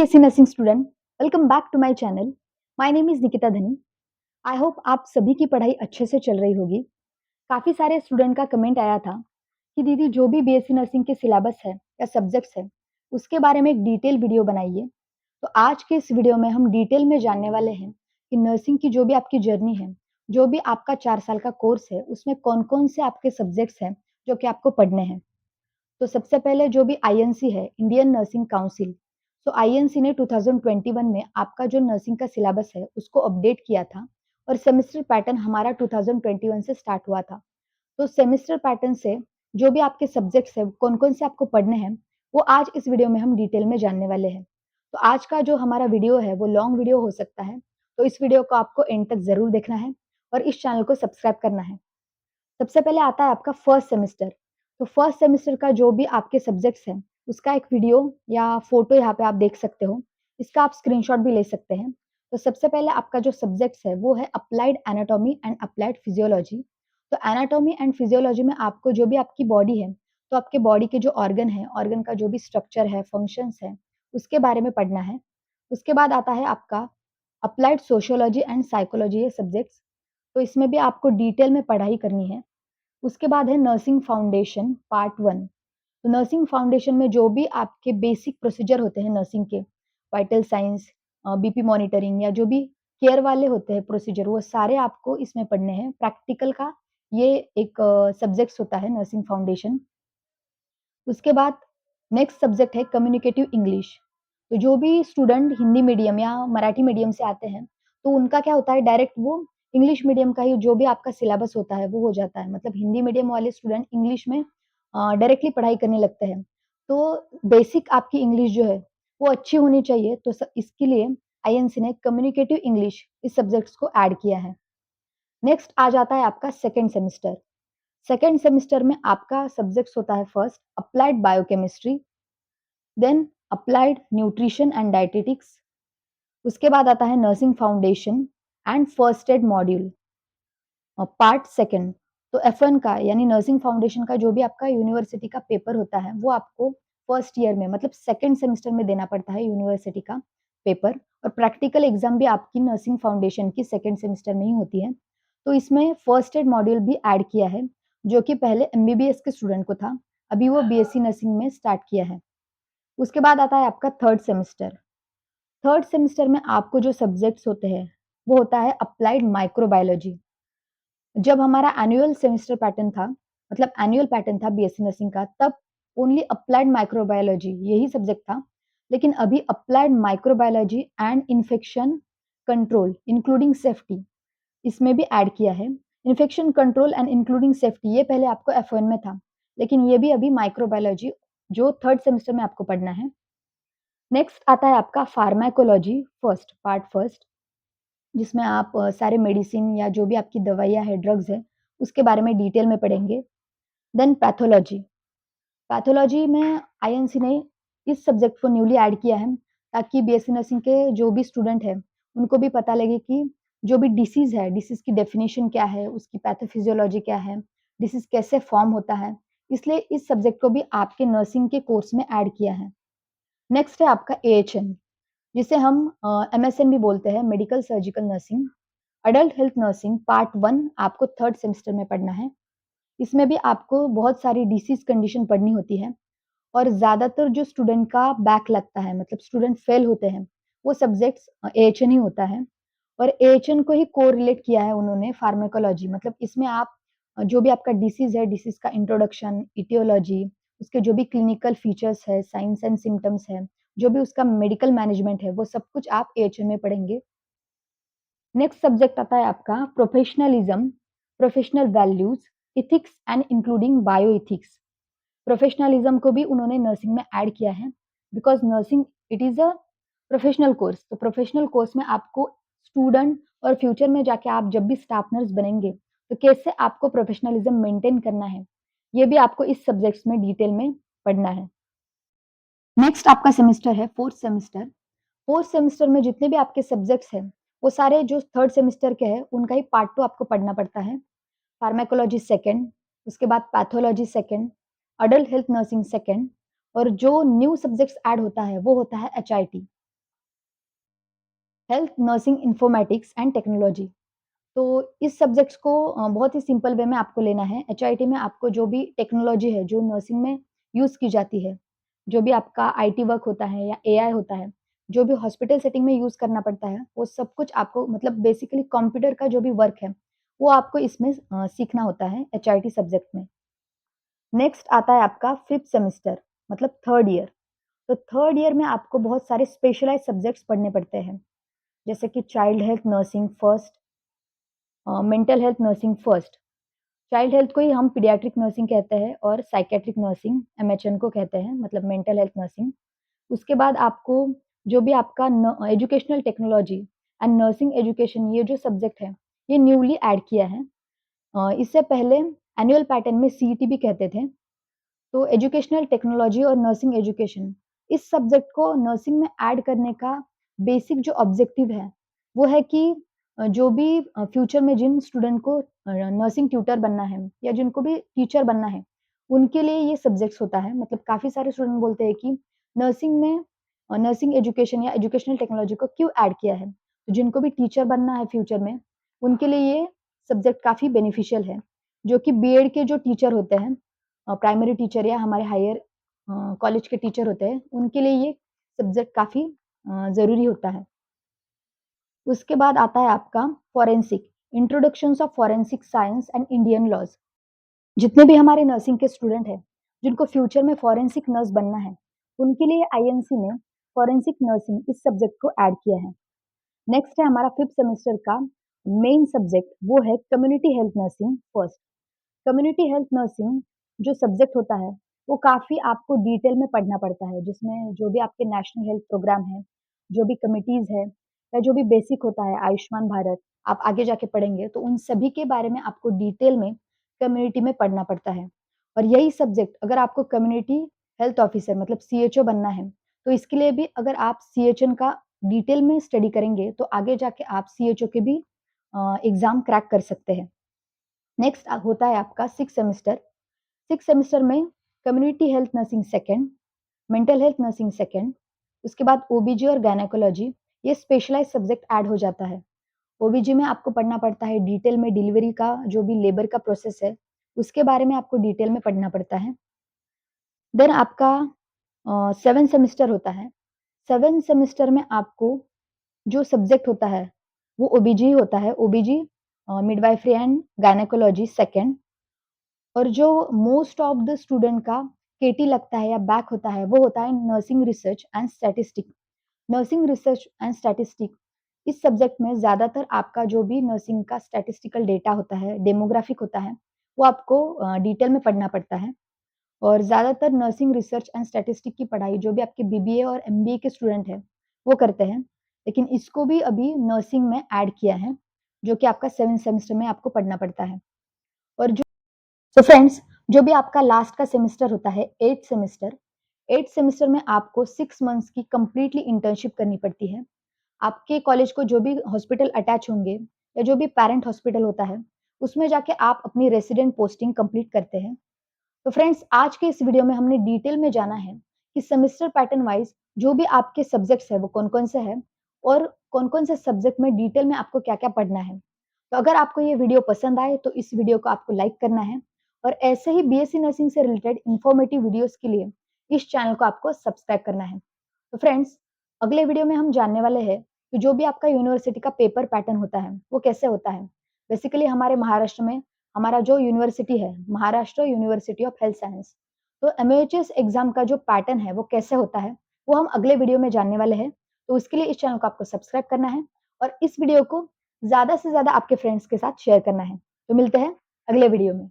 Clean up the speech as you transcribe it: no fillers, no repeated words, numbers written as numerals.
BSc nursing student, welcome back to my channel. My name is Nikita Dhani. I hope आप सभी की पढ़ाई अच्छे से चल रही होगी। काफ़ी सारे स्टूडेंट का कमेंट आया था कि दीदी जो भी BSc नर्सिंग के सिलेबस है या सब्जेक्ट्स है, उसके बारे में एक डिटेल वीडियो बनाइए। तो आज के इस वीडियो में हम डिटेल में जानने वाले हैं कि नर्सिंग की जो भी आपकी जर्नी है, जो भी आपका 4 साल का कोर्स है, उसमें कौन-कौन से आपके सब्जेक्ट्स हैं, जो कि आपको पढ़ने हैं। तो सबसे पहले जो भी आईएनसी है, इंडियन नर्सिंग काउंसिल, तो आईएनसी ने 2021 में आपका जो नर्सिंग का सिलेबस है, उसको अपडेट किया था और सेमेस्टर पैटर्न हमारा 2021 से स्टार्ट हुआ था। तो सेमेस्टर पैटर्न से जो भी आपके सब्जेक्ट्स हैं, कौन-कौन से आपको पढ़ने हैं, वो आज इस वीडियो में हम डिटेल में जानने वाले हैं। तो आज का जो हमारा वीडियो है, वो लॉन्ग वीडियो हो सकता है, तो इस वीडियो को आपको एंड तक ज़रूर देखना है और इस चैनल को सब्सक्राइब करना है। सबसे पहले आता है आपका फर्स्ट सेमेस्टर। तो फर्स्ट सेमेस्टर का जो भी आपके सब्जेक्ट्स हैं, उसका एक वीडियो या फ़ोटो यहाँ पे आप देख सकते हो। इसका आप स्क्रीनशॉट भी ले सकते हैं। तो सबसे पहले आपका जो सब्जेक्ट्स है, वो है applied anatomy and applied physiology. तो एनाटॉमी एंड फिजियोलॉजी में आपको जो भी आपकी बॉडी है, तो आपके बॉडी के जो ऑर्गन है, ऑर्गन का जो भी स्ट्रक्चर है, फंक्शंस है, उसके बारे में पढ़ना है। उसके बाद आता है आपका अप्लाइड सोशियोलॉजी एंड साइकोलॉजी ये सब्जेक्ट्स। तो इसमें भी आपको डिटेल में पढ़ाई करनी है। उसके बाद है नर्सिंग फाउंडेशन पार्ट 1। तो नर्सिंग फाउंडेशन में जो भी आपके बेसिक प्रोसीजर होते हैं नर्सिंग के, वाइटल साइंस, बीपी मॉनिटरिंग या जो भी केयर वाले होते हैं प्रोसीजर, वो सारे आपको इसमें पढ़ने हैं। प्रैक्टिकल का ये एक सब्जेक्ट्स होता है नर्सिंग फाउंडेशन। उसके बाद नेक्स्ट सब्जेक्ट है कम्युनिकेटिव इंग्लिश। तो जो भी स्टूडेंट हिंदी मीडियम या मराठी मीडियम से आते हैं, तो उनका क्या होता है डायरेक्ट वो इंग्लिश मीडियम का ही जो भी आपका सिलेबस होता है वो हो जाता है। मतलब हिंदी मीडियम वाले स्टूडेंट इंग्लिश में डायरेक्टली पढ़ाई करने लगते हैं। तो बेसिक आपकी इंग्लिश जो है वो अच्छी होनी चाहिए। तो इसके लिए आईएनसी ने कम्युनिकेटिव इंग्लिश इस सब्जेक्ट्स को ऐड किया है। नेक्स्ट आ जाता है आपका सेकंड सेमेस्टर। सेकंड सेमेस्टर में आपका सब्जेक्ट्स होता है first applied biochemistry, then applied nutrition and dietetics. उसके बाद आता है nursing foundation and first aid module part second. तो F1 का यानी नर्सिंग फाउंडेशन का जो भी आपका यूनिवर्सिटी का पेपर होता है, वो आपको फर्स्ट ईयर में मतलब सेकंड सेमेस्टर में देना पड़ता है यूनिवर्सिटी का पेपर। और प्रैक्टिकल एग्जाम भी आपकी नर्सिंग फाउंडेशन की सेकंड सेमेस्टर में ही होती है। तो इसमें फर्स्ट एड मॉड्यूल भी ऐड किया है, जो कि पहले एमबीबीएस के स्टूडेंट को था, अभी वो बीएससी नर्सिंग में स्टार्ट किया है। उसके बाद आता है आपका थर्ड सेमेस्टर। थर्ड सेमेस्टर में आपको जो सब्जेक्ट्स होते हैं, वो होता है अप्लाइड माइक्रोबायोलॉजी। जब हमारा एनुअल सेमेस्टर पैटर्न था, मतलब एनुअल पैटर्न था बीएससी नर्सिंग का, तब ओनली अप्लाइड माइक्रोबायोलॉजी यही सब्जेक्ट था। लेकिन अभी applied microbiology and infection control including safety इसमें भी ऐड किया है। Infection control and including safety ये पहले आपको F1 में था, लेकिन ये भी अभी माइक्रोबायोलॉजी जो थर्ड सेमेस्टर में आपको पढ़ना है। नेक्स्ट आता है आपका फार्माकोलॉजी फर्स्ट पार्ट फर्स्ट, जिसमें आप सारे मेडिसिन या जो भी आपकी दवाइयाँ हैं, ड्रग्स हैं, उसके बारे में डिटेल में पढ़ेंगे। Then pathology. पैथोलॉजी में आईएनसी ने इस सब्जेक्ट को न्यूली ऐड किया है, ताकि बीएससी नर्सिंग के जो भी स्टूडेंट हैं, उनको भी पता लगे कि जो भी डिसीज़ है, डिसीज़ की डेफिनिशन क्या है, उसकी पैथोफिज़ियोलॉजी क्या है, डिसीज़ कैसे फॉर्म होता है। इसलिए इस सब्जेक्ट को भी आपके नर्सिंग के कोर्स में ऐड किया है। नेक्स्ट है आपका एएचएन, जिसे हम एमएसएन भी बोलते हैं, medical surgical nursing. Adult health nursing part 1 आपको थर्ड सेमेस्टर में पढ़ना है। इसमें भी आपको बहुत सारी डिसीज़ कंडीशन पढ़नी होती है और ज़्यादातर जो स्टूडेंट का बैक लगता है, मतलब स्टूडेंट फेल होते हैं, वो सब्जेक्ट्स एएचएन ही होता है। और एएचएन को ही कोरिलेट किया है उन्होंने फार्माकोलॉजी, मतलब इसमें आप जो भी आपका डिसीज़ है, डिसीज़ का इंट्रोडक्शन, इटियोलॉजी, उसके जो भी क्लिनिकल फीचर्स है, साइन्स एंड सिम्पटम्स है, जो भी उसका मेडिकल मैनेजमेंट है, वो सब कुछ आप एएचएन में पढ़ेंगे। नेक्स्ट सब्जेक्ट आता है आपका professionalism, professional values, ethics and including bioethics. Professionalism को भी उन्होंने नर्सिंग में ऐड किया है, because nursing it is a professional course. तो प्रोफेशनल कोर्स में आपको स्टूडेंट और फ्यूचर में जाके आप जब भी स्टाफ नर्स बनेंगे, तो कैसे आपको प्रोफेशनलिज्म मेंटेन करना है, ये भी आपको इस सब्जेक्ट्स में डिटेल में पढ़ना है। नेक्स्ट आपका सेमेस्टर है फोर्थ सेमेस्टर। फोर्थ सेमेस्टर में जितने भी आपके सब्जेक्ट्स हैं, वो सारे जो थर्ड सेमेस्टर के हैं, उनका ही पार्ट 2 आपको पढ़ना पड़ता है। फार्माकोलॉजी सेकंड, उसके बाद pathology second, adult health nursing second, और जो न्यू सब्जेक्ट्स ऐड होता है, वो होता है HIT. Health nursing informatics and technology. तो इस सब्जेक्ट्स को बहुत ही सिंपल वे में आपको लेना है। एचआईटी में आपको जो भी टेक्नोलॉजी है, जो नर्सिंग में यूज़ की जाती है, जो भी आपका आईटी वर्क होता है या एआई होता है, जो भी हॉस्पिटल सेटिंग में यूज़ करना पड़ता है, वो सब कुछ आपको मतलब बेसिकली कंप्यूटर का जो भी वर्क है, वो आपको इसमें सीखना होता है एचआईटी सब्जेक्ट में। नेक्स्ट आता है आपका 5th सेमेस्टर मतलब 3rd ईयर। तो 3rd ईयर में आपको बहुत सारे स्पेशलाइज़्ड सब्जेक्ट्स पढ़ने पड़ते हैं, जैसे कि child health nursing first, mental health nursing first. Child health को ही हम पीडियाट्रिक नर्सिंग कहते हैं और साइकियाट्रिक नर्सिंग एमएचएन को कहते हैं, मतलब मेंटल हेल्थ नर्सिंग। उसके बाद आपको जो भी आपका educational technology and nursing education, ये जो सब्जेक्ट है, ये न्यूली ऐड किया है। इससे पहले एनुअल पैटर्न में सीईटी भी कहते थे। तो एजुकेशनल टेक्नोलॉजी और नर्सिंग एजुकेशन, इस सब्जेक्ट को नर्सिंग में ऐड करने का बेसिक जो ऑब्जेक्टिव है, वो है कि जो भी फ्यूचर में जिन स्टूडेंट को नर्सिंग ट्यूटर बनना है या जिनको भी टीचर बनना है, उनके लिए ये सब्जेक्ट्स होता है। मतलब काफ़ी सारे स्टूडेंट बोलते हैं कि नर्सिंग में नर्सिंग एजुकेशन या एजुकेशनल टेक्नोलॉजी को क्यों ऐड किया है? तो जिनको भी टीचर बनना है फ्यूचर में, उनके लिए ये सब्जेक्ट काफ़ी बेनिफिशियल है। जो कि बीएड के जो टीचर होते हैं, प्राइमरी टीचर या हमारे हायर कॉलेज के टीचर होते हैं, उनके लिए ये सब्जेक्ट काफ़ी ज़रूरी होता है। उसके बाद आता है आपका forensic, introductions of forensic science and Indian laws. जितने भी हमारे नर्सिंग के स्टूडेंट हैं, जिनको फ्यूचर में फॉरेंसिक नर्स बनना है, उनके लिए आईएनसी ने फॉरेंसिक नर्सिंग इस सब्जेक्ट को ऐड किया है। नेक्स्ट है हमारा 5th सेमेस्टर का मेन सब्जेक्ट, वो है community health nursing first. Community health nursing जो सब्जेक्ट होता है, वो काफ़ी आपको डिटेल में पढ़ना पड़ता है, जिसमें जो भी आपके नेशनल हेल्थ प्रोग्राम है, जो भी कमिटीज़ है या जो भी बेसिक होता है आयुष्मान भारत, आप आगे जाके पढ़ेंगे, तो उन सभी के बारे में आपको डिटेल में कम्युनिटी में पढ़ना पड़ता है। और यही सब्जेक्ट अगर आपको कम्युनिटी हेल्थ ऑफिसर मतलब सीएचओ बनना है, तो इसके लिए भी अगर आप सीएचएन का डिटेल में स्टडी करेंगे, तो आगे जाके आप सीएचओ के भी एग्ज़ाम क्रैक कर सकते हैं। नेक्स्ट होता है आपका 6th सेमेस्टर। 6th सेमेस्टर में community health nursing second, mental health nursing second, उसके बाद ओबीजी और गायनेकोलॉजी, ये स्पेशलाइज्ड सब्जेक्ट ऐड हो जाता है। ओबीजी में आपको पढ़ना पड़ता है डिटेल में डिलीवरी का जो भी लेबर का प्रोसेस है, उसके बारे में आपको डिटेल में पढ़ना पड़ता है। देन आपका 7th सेमेस्टर होता है। 7th सेमेस्टर में आपको जो सब्जेक्ट होता है, वो ओबीजी होता है। ओबीजी मिडवाइफरी एंड गायनेकोलॉजी सेकंड। और जो मोस्ट ऑफ द स्टूडेंट का केटी लगता है या बैक होता है, वो होता है nursing research and statistic. Nursing research and statistic, इस सब्जेक्ट में ज़्यादातर आपका जो भी नर्सिंग का स्टैटिस्टिकल डेटा होता है, डेमोग्राफिक होता है, वो आपको डिटेल में पढ़ना पड़ता है। और ज़्यादातर नर्सिंग रिसर्च एंड स्टैटिस्टिक की पढ़ाई जो भी आपके बीबीए और एमबीए के स्टूडेंट हैं, वो करते हैं। लेकिन इसको भी अभी नर्सिंग में ऐड किया है, जो कि आपका 7th सेमेस्टर में आपको पढ़ना पड़ता है। और जो तो फ्रेंड्स, जो भी आपका लास्ट का सेमेस्टर होता है 8th सेमेस्टर, 8th सेमेस्टर में आपको 6 मंथ्स की कंप्लीटली इंटर्नशिप करनी पड़ती है। आपके कॉलेज को जो भी हॉस्पिटल अटैच होंगे या जो भी पैरेंट हॉस्पिटल होता है, उसमें जाके आप अपनी रेसिडेंट पोस्टिंग कंप्लीट करते हैं। तो फ्रेंड्स, आज के इस वीडियो में हमने डिटेल में जाना है कि सेमेस्टर पैटर्न वाइज जो भी आपके सब्जेक्ट्स है वो कौन-कौन से हैं और कौन-कौन से सब्जेक्ट में डिटेल में आपको क्या-क्या पढ़ना है। तो अगर आपको ये वीडियो पसंद आए तो इस वीडियो को आपको लाइक करना है और ऐसे ही बीएससी नर्सिंग से रिलेटेड इन्फॉर्मेटिव वीडियोस के लिए इस चैनल को आपको सब्सक्राइब करना है। तो फ्रेंड्स, अगले वीडियो में हम जानने वाले हैं कि जो भी आपका यूनिवर्सिटी का पेपर पैटर्न होता है, वो कैसे होता है। बेसिकली हमारे महाराष्ट्र में हमारा जो यूनिवर्सिटी है, Maharashtra university of health science, तो एमओएचएस एग्ज़ाम का जो पैटर्न है, वो कैसे होता है, वो हम अगले वीडियो में जानने वाले हैं। तो उसके लिए इस चैनल को आपको सब्सक्राइब करना है और इस वीडियो को ज़्यादा से ज़्यादा आपके फ्रेंड्स के साथ शेयर करना है। तो मिलते हैं अगले वीडियो में।